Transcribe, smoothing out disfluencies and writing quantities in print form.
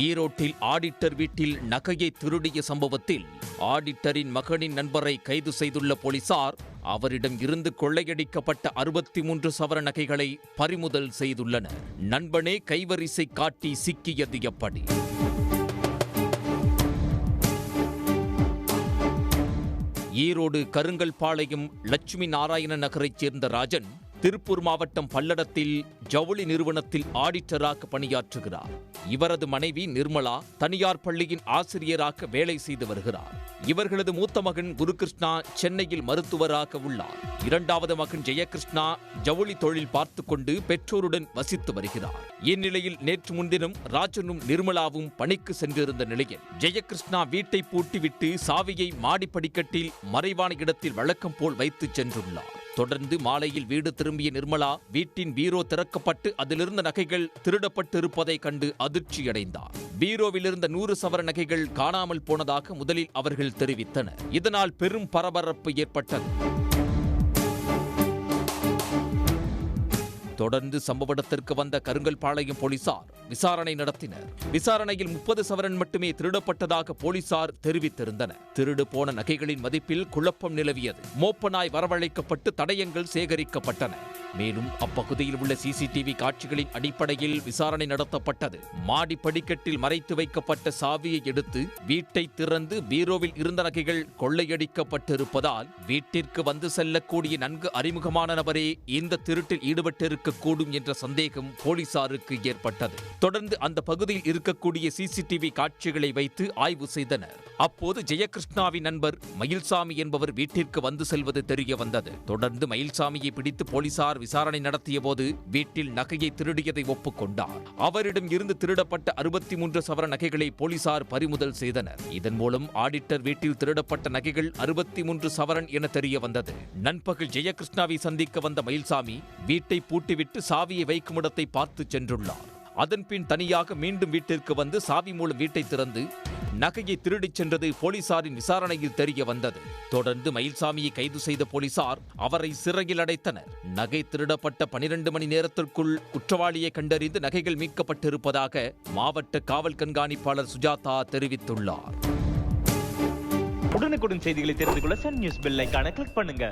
ஈரோட்டில் ஆடிட்டர் வீட்டில் நகையை திருடிய சம்பவத்தில் ஆடிட்டரின் மகனின் நண்பரை கைது செய்துள்ள போலீசார் அவரிடம் இருந்து கொள்ளையடிக்கப்பட்ட 63 சவர நகைகளை பறிமுதல் செய்துள்ளனர். நண்பனே கைவரிசை காட்டி சிக்கியது எப்படி? ஈரோடு கருங்கல்பாளையம் லட்சுமி நாராயண நகரைச் சேர்ந்த ராஜன் திருப்பூர் மாவட்டம் பல்லடத்தில் ஜவுளி நிறுவனத்தில் ஆடிட்டராக பணியாற்றுகிறார். இவரது மனைவி நிர்மலா தனியார் பள்ளியின் ஆசிரியராக வேலை செய்து வருகிறார். இவர்களது மூத்த மகன் குருகிருஷ்ணா சென்னையில் மருத்துவராக உள்ளார். இரண்டாவது மகன் ஜெயகிருஷ்ணா ஜவுளி தொழில் பார்த்து கொண்டு பெற்றோருடன் வசித்து வருகிறார். இந்நிலையில் நேற்று முன்தினம் ராஜனும் நிர்மலாவும் பணிக்கு சென்றிருந்த நிலையில் ஜெயகிருஷ்ணா வீட்டை பூட்டிவிட்டு சாவியை மாடிப்படிக்கட்டில் மறைவான இடத்தில் வழக்கம் போல் வைத்து சென்றுள்ளார். தொடர்ந்து மாலையில் வீடு திரும்பிய நிர்மலா வீட்டின் பீரோ திறக்கப்பட்டு அதிலிருந்த நகைகள் திருடப்பட்டிருப்பதை கண்டு அதிர்ச்சியடைந்தார். பீரோவில் இருந்த 100 சவர நகைகள் காணாமல் போனதாக முதலில் அவர்கள் தெரிவித்தனர். இதனால் பெரும் பரபரப்பு ஏற்பட்டது. தொடர்ந்து சம்பவ இடத்திற்கு வந்த கருங்கல்பாளையம் போலீசார் விசாரணை நடத்தினர். விசாரணையில் 30 சவரன் மட்டுமே திருடப்பட்டதாக போலீசார் தெரிவித்திருந்தனர். திருடு போன நகைகளின் மதிப்பில் குழப்பம் நிலவியது. மோப்பனாய் வரவழைக்கப்பட்டு தடயங்கள் சேகரிக்கப்பட்டன. மேலும் அப்பகுதியில் உள்ள சிசிடிவி காட்சிகளின் அடிப்படையில் விசாரணை நடத்தப்பட்டது. மாடி படிக்கட்டில் மறைத்து வைக்கப்பட்ட சாவியை எடுத்து வீட்டை திறந்து பீரோவில் இருந்த நகைகள் கொள்ளையடிக்கப்பட்டிருப்பதால் வீட்டிற்கு வந்து செல்லக்கூடிய நன்கு அறிமுகமான நபரே இந்த திருட்டில் ஈடுபட்டிருக்கக்கூடும் என்ற சந்தேகம் போலீசாருக்கு ஏற்பட்டது. தொடர்ந்து அந்த பகுதியில் இருக்கக்கூடிய சிசிடிவி காட்சிகளை வைத்து ஆய்வு செய்தனர். அப்போது ஜெயகிருஷ்ணாவின் நண்பர் மயில்சாமி என்பவர் வீட்டிற்கு வந்து செல்வது தெரிய வந்தது. தொடர்ந்து மயில்சாமியை பிடித்து போலீசார் விசாரணை நடத்திய போது வீட்டில் நகையை திருடியதை ஒப்புக்கொண்டார். அவரிடம் இருந்து திருடப்பட்ட 63 சவர நகைகளை போலீசார் பறிமுதல் செய்தனர். இதன் மூலம் ஆடிட்டர் வீட்டில் திருடப்பட்ட நகைகள் 63 சவரன் என தெரிய வந்தது. நண்பகல் ஜெயகிருஷ்ணாவை சந்திக்க வந்த மயில்சாமி வீட்டை பூட்டிவிட்டு சாவியை வைக்கும் இடத்தை பார்த்து சென்றுள்ளார். அதன்பின் தனியாக மீண்டும் வீட்டிற்கு வந்து சாவி மூலம் வீட்டை திறந்து நகையை திருடிச் சென்றது போலீசாரின் விசாரணையில் தெரிய வந்தது. தொடர்ந்து மயில்சாமியை கைது செய்த போலீசார் அவரை சிறையில் அடைத்தனர். நகை திருடப்பட்ட 12 மணி நேரத்திற்குள் குற்றவாளியை கண்டறிந்து நகைகள் மீட்கப்பட்டிருப்பதாக மாவட்ட காவல் கண்காணிப்பாளர் சுஜாதா தெரிவித்துள்ளார். உடனுக்குடன் செய்திகளை தெரிந்து கொள்ள சன் நியூஸ் பெல் ஐகானை கிளிக் பண்ணுங்க.